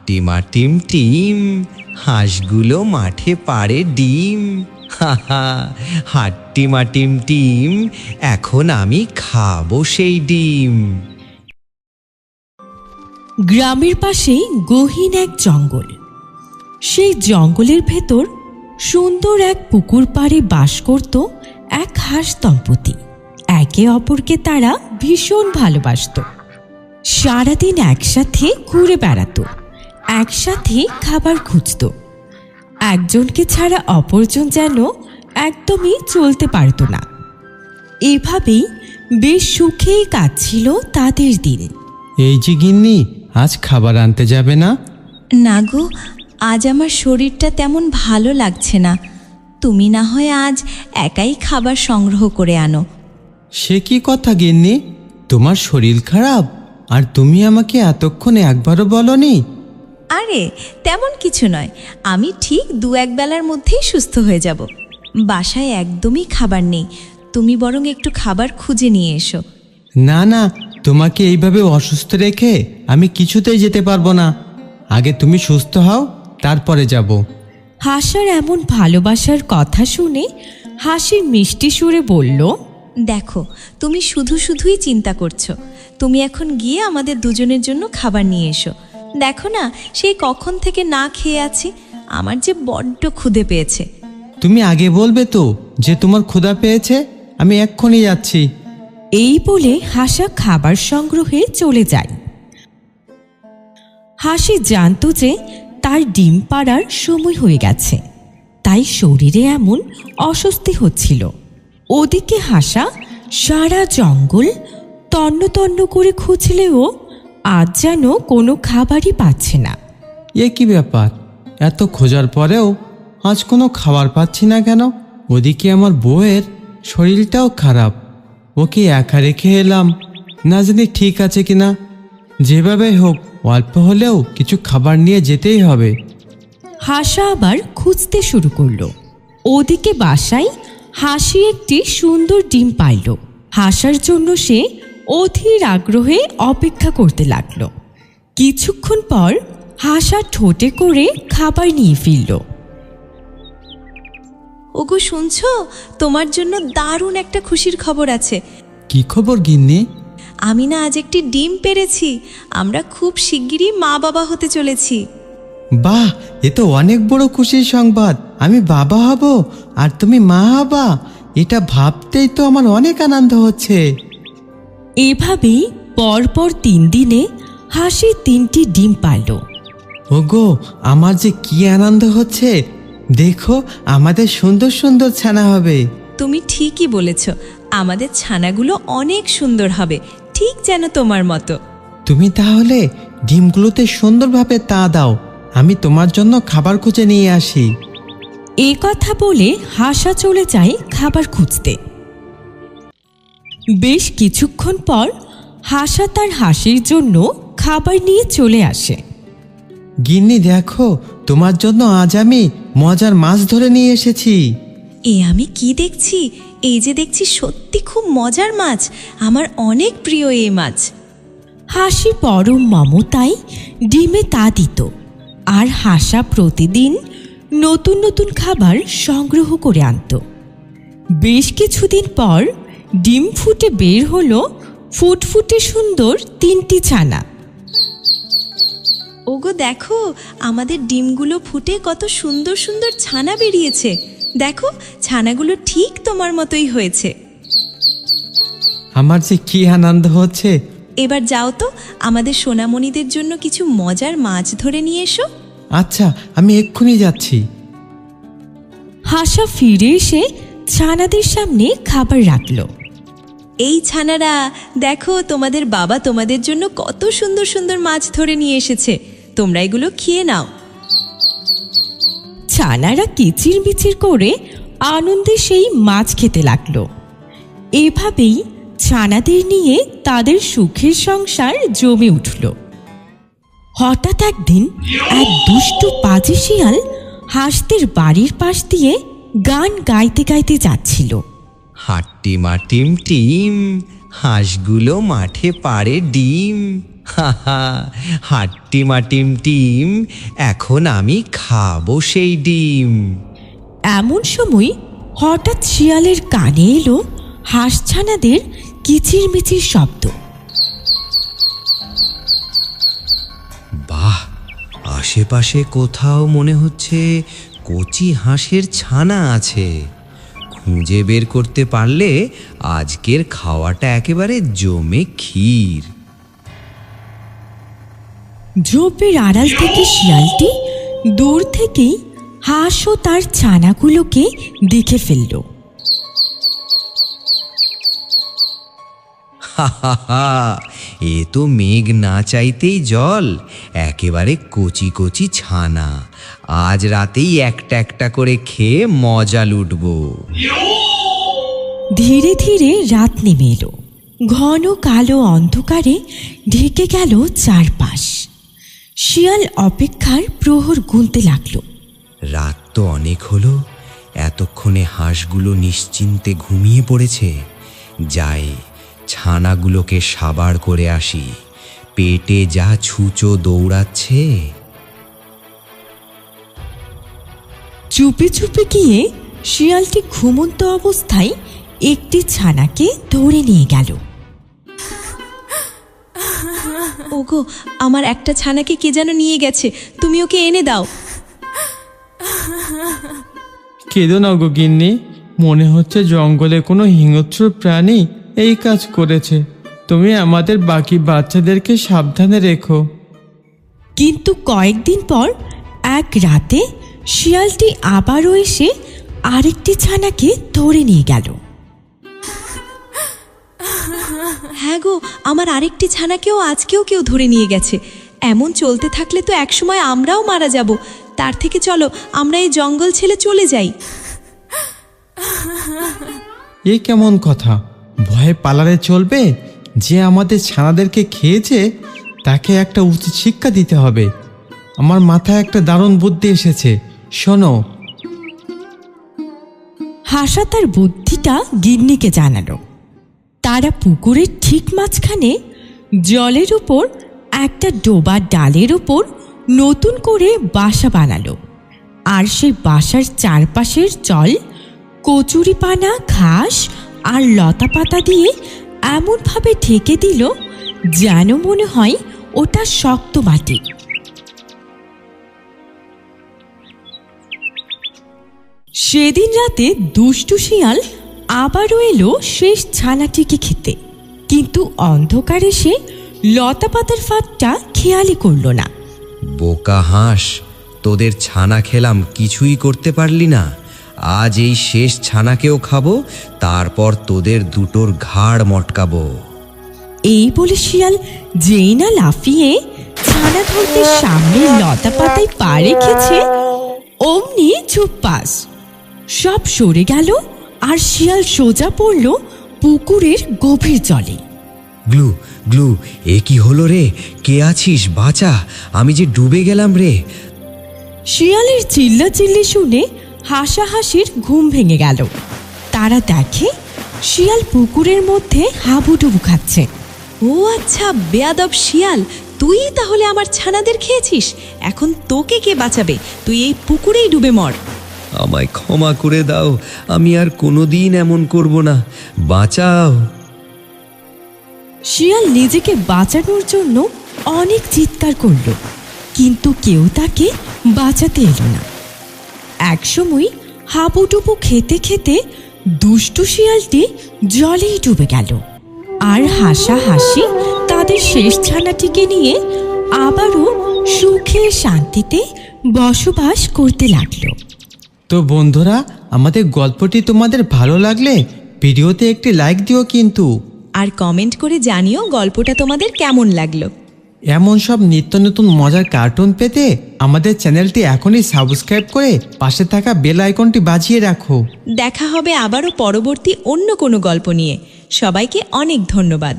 হাট্টিমা team team, হাঁসগুলো মাঠে পাড়ে ডিম। হাহা, হাট্টিমা টিম টিম, এখন আমি খাবো সেই ডিম। গ্রামের পাশেই গহীন এক জঙ্গল। সেই জঙ্গলের ভেতর সুন্দর এক পুকুর পাড়ে বাস করত এক হাঁস দম্পতি। একে অপরকে তারা ভীষণ ভালোবাসত। সারাদিন একসাথে ঘুরে বেড়াতো, একসাথে খাবার খুঁজত। একজনকে ছাড়া অপরজন যেন একদমই চলতে পারত না। এভাবেই বেশ সুখেই কাটছিল তাদের দিন। এই যে গিন্নি, আজ খাবার আনতে যাবে না? না গো, আজ আমার শরীরটা তেমন ভালো লাগছে না। তুমি না হয় আজ একাই খাবার সংগ্রহ করে আনো। সে কি কথা গিন্নি, তোমার শরীর খারাপ আর তুমি আমাকে এতক্ষণে একবারও বলনি? আরে তেমন কিছু নয়, আমি ঠিক 2-1 বেলার মধ্যেই সুস্থ হয়ে যাব। বাসায় একদমই খাবার নেই, তুমি বরং একটু খাবার খুঁজে নিয়ে এসো। না না, তোমাকে এইভাবে অসুস্থ রেখে আমি কিছুতেই যেতে পারবো না। আগে তুমি সুস্থ হও, তারপরে যাব। হাসার এমন ভালোবাসার কথা শুনে হাসি মিষ্টি সুরে বলল, দেখো, তুমি শুধুই চিন্তা করছো। তুমি এখন গিয়ে আমাদের দুজনের জন্য খাবার নিয়ে এসো। দেখো না, সেই কখন থেকে না খেয়ে আছি, আমার যে বড্ড ক্ষুধে পেয়েছে। তুমি আগে বলবে তো যে তোমার ক্ষুধা পেয়েছে, আমি এক্ষুনি যাচ্ছি। এই বলে হাসা খাবার সংগ্রহে চলে যায়। হাসি জানত যে তার ডিম পাড়ার সময় হয়ে গেছে, তাই শরীরে এমন অস্বস্তি হচ্ছিল। ওদিকে হাসা সারা জঙ্গল তন্ন তন্ন করে খুঁজলেও আজ যেন কোনো খাবারই পাচ্ছে না। এ কি ব্যাপার, এত খোঁজার পরেও আজ কোনো খাবার পাচ্ছি না কেন? ওদিকে আমার বউয়ের শরীরটাও খারাপ, ওকে একা রেখে এলাম, না জানি ঠিক আছে কিনা। যেভাবে হোক অল্প হলেও কিছু খাবার নিয়ে যেতেই হবে। হাসা আবার খুঁজতে শুরু করলো। ওদিকে বাসায় হাসি একটি সুন্দর ডিম পাইল। হাসার জন্য সে অধীর আগ্রহে অপেক্ষা করতে লাগলো। কিছুক্ষণ পর হাসা ঠোঁটে করে খাবার নিয়ে ফিরল। ওগো শুনছো, তোমার জন্য দারুণ একটা খুশির খবর আছে। কি খবর গিন্নি? আমি না আজ একটি ডিম পেড়েছি। আমরা খুব শিগগিরই মা বাবা হতে চলেছি। বাহ, এ তো অনেক বড় খুশির সংবাদ। আমি বাবা হব আর তুমি মা হবা, এটা ভাবতেই তো আমার অনেক আনন্দ হচ্ছে। এভাবেই পরপর 3 দিনে হাসি 3টি ডিম পারল। ওগো, আমার যে কি আনন্দ হচ্ছে! দেখো, আমাদের সুন্দর সুন্দর ছানা হবে। তুমি ঠিকই বলেছ, আমাদের ছানাগুলো অনেক সুন্দর হবে, ঠিক যেন তোমার মতো। তুমি তাহলে ডিমগুলোতে সুন্দরভাবে তা দাও, আমি তোমার জন্য খাবার খুঁজে নিয়ে আসি। এ কথা বলে হাসা চলে যায় খাবার খুঁজতে। বেশ কিছুক্ষণ পর হাসা তার হাসির জন্য খাবার নিয়ে চলে আসে। গিন্নি দেখো, তোমার জন্য আজ আমি মজার মাছ ধরে নিয়ে এসেছি। এ আমি কি দেখছি? এই যে দেখছি সত্যি খুব মজার মাছ, আমার অনেক প্রিয় এই মাছ। হাসি পরম মমতায় ডিমে তা দিত, আর হাসা প্রতিদিন নতুন নতুন খাবার সংগ্রহ করে আনত। বেশ কিছুদিন পর ডিম ফুটে বের হলো ফুটফুটে সুন্দর 3টি ছানা। ওগো দেখো, আমাদের ডিমগুলো ফুটে কত সুন্দর সুন্দর ছানা বেরিয়েছে। দেখো, ছানাগুলো ঠিক তোমার মতোই হয়েছে। আমার যে কি আনন্দ হচ্ছে! এবার যাও তো, আমাদের সোনামণিদের জন্য কিছু মজার মাছ ধরে নিয়ে এসো। আচ্ছা, আমি এক্ষুনি যাচ্ছি। হাসা ফিরে এসে ছানাদের সামনে খাবার রাখল। এই ছানারা, দেখো তোমাদের বাবা তোমাদের জন্য কত সুন্দর সুন্দর মাছ ধরে নিয়ে এসেছে, তোমরা এগুলো খেয়ে নাও। ছানারা কিচির মিচির করে আনন্দে সেই মাছ খেতে লাগলো। এভাবেই ছানাদের নিয়ে তাদের সুখের সংসার জমে উঠল। হঠাৎ একদিন এক দুষ্টু পাজি শিয়াল হাঁসদের বাড়ির পাশ দিয়ে গান গাইতে গাইতে যাচ্ছিল। হাট্টিমা টিম টিম, হাঁসগুলো মাঠে পাড়ে ডিম। হাহা, হাট্টিমা টিম টিম, এখন আমি খাবো সেই ডিম। এমন সময় হঠাৎ শিয়ালের কানে এলো হাঁসছানাদের কিচিরমিচির শব্দ। বাহ, আশেপাশে কোথাও মনে হচ্ছে কচি হাঁসের ছানা আছে। খুঁজে বের করতে পারলে আজকের খাওয়াটা একেবারে জমে ক্ষীর। ঝোপের আড়াল থেকে শিয়ালটি দূর থেকেই হাঁস ও তার ছানাগুলোকে দেখে ফেলল। হাহাহা, এ তো মেঘ না চাইতেই জল, একেবারে কচি কচি ছানা। আজ রাতেই একটা একটা করে খেয়ে মজা লুটবো। ধীরে ধীরে রাত নেমে এলো। ঘন কালো অন্ধকারে ঢেকে গেল চারপাশ। শিয়াল অপেক্ষার প্রহর গুনতে লাগলো। রাত তো অনেক হলো, এতক্ষণে হাঁসগুলো নিশ্চিন্তে ঘুমিয়ে পড়েছে। যাই, ছানাগুলোকে সাবার করে আসি, পেটে যা ছুঁচো দৌড়াচ্ছে। চুপি চুপি গিয়ে শিয়ালটি ঘুমন্ত অবস্থায় একটি ছানাকে ধরে নিয়ে গেল। ওগো, আমার একটা ছানাকে কে যেন নিয়ে গেছে, তুমি ওকে এনে দাও। কেঁদো না গো গিন্নি, মনে হচ্ছে জঙ্গলে কোনো হিংস্র প্রাণী এই কাজ করেছে। তুমি আমাদের বাকি বাচ্চাদেরকে সাবধানে রেখো। কিন্তু কয়েকদিন পর এক রাতে শিয়ালটি আবারও এসে আরেকটি ছানাকে ধরে নিয়ে গেল। হ্যাঁ গো, আমার আরেকটি ছানাকেও আজকেও কেউ ধরে নিয়ে গেছে। এমন চলতে থাকলে তো একসময় আমরাও মারা যাব। তার থেকে চলো আমরা এই জঙ্গল ছেড়ে চলে যাই। এ কেমন কথা? ভয়ে পালালে চলবে? যে আমাদের ছানাদেরকে খেয়েছে তাকে একটা উচিত শিক্ষা দিতে হবে। আমার মাথায় একটা দারুণ বুদ্ধি এসেছে, শোনো। হাসা তার বুদ্ধিটা গিন্নিকে জানালো। তারা পুকুরের ঠিক মাঝখানে জলের উপর একটা ডোবা ডালের উপর নতুন করে বাসা বানালো। আর সেই বাসার চারপাশের জল কচুরিপানা, ঘাস আর লতা পাতা দিয়ে এমনভাবে ঢেকে দিল যেন মনে হয় ওটা শক্ত মাটি। সেদিন রাতে দুষ্টু শিয়াল আবারও এলো শেষ ছানাটিকে খেতে, কিন্তু অন্ধকারে সে লতা পাতার ফাঁকটা খেয়ালই করল না। বোকা হাঁস, তোদের ছানা খেলাম, কিছুই করতে পারলি না। আজ এই শেষ ছানাকেও খাবো, তারপর তোদের দুটোর ঘাড় মটকাবো। এই বলে শিয়াল যেই না লাফিয়ে ছানা ধরতে সামনে লতা পাতায় পা রেখেছে, অমনি ঝুপ্পাস সব সরে গেল আর শিয়াল সোজা পড়ল পুকুরের গভীর জলে। গ্লু গ্লু, এ কি হলো রে? কে আছিস? বাঁচা, আমি যে ডুবে গেলাম রে। শিয়ালের চিল্লাচিল্লি শুনে হাসাহাসির ঘুম ভেঙে গেল। তারা দেখে শিয়াল পুকুরের মধ্যে হাবুডুবু খাচ্ছে। ও আচ্ছা, বেয়াদব শিয়াল, তুই তাহলে আমার ছানাদের খেয়েছিস। এখন তোকে কে বাঁচাবে? তুই এই পুকুরেই ডুবে মর। আমায় ক্ষমা করে দাও, আমি আর কোনোদিন এমন করব না, বাঁচাও। শিয়াল নিজেকে বাঁচানোর জন্য অনেক চিৎকার করল, কিন্তু কেউ তাকে বাঁচাতে এলো না। একসময় হাবুডুবু খেতে খেতে দুষ্টু শিয়ালটি জলেই ডুবে গেল। আর হাসাহাসি তাদের শেষ ছানাটিকে নিয়ে আবারও সুখে শান্তিতে বসবাস করতে লাগলো। তো বন্ধুরা, আমাদের গল্পটি তোমাদের ভালো লাগলে ভিডিওতে একটি লাইক দিও কিন্তু। আর কমেন্ট করে জানিও গল্পটা তোমাদের কেমন লাগলো। এমন সব নিত্য নতুন মজার কার্টুন পেতে আমাদের চ্যানেলটি এখনই সাবস্ক্রাইব করে পাশে থাকা বেল আইকনটি বাজিয়ে রাখো। দেখা হবে আবারও পরবর্তী অন্য কোনো গল্প নিয়ে। সবাইকে অনেক ধন্যবাদ।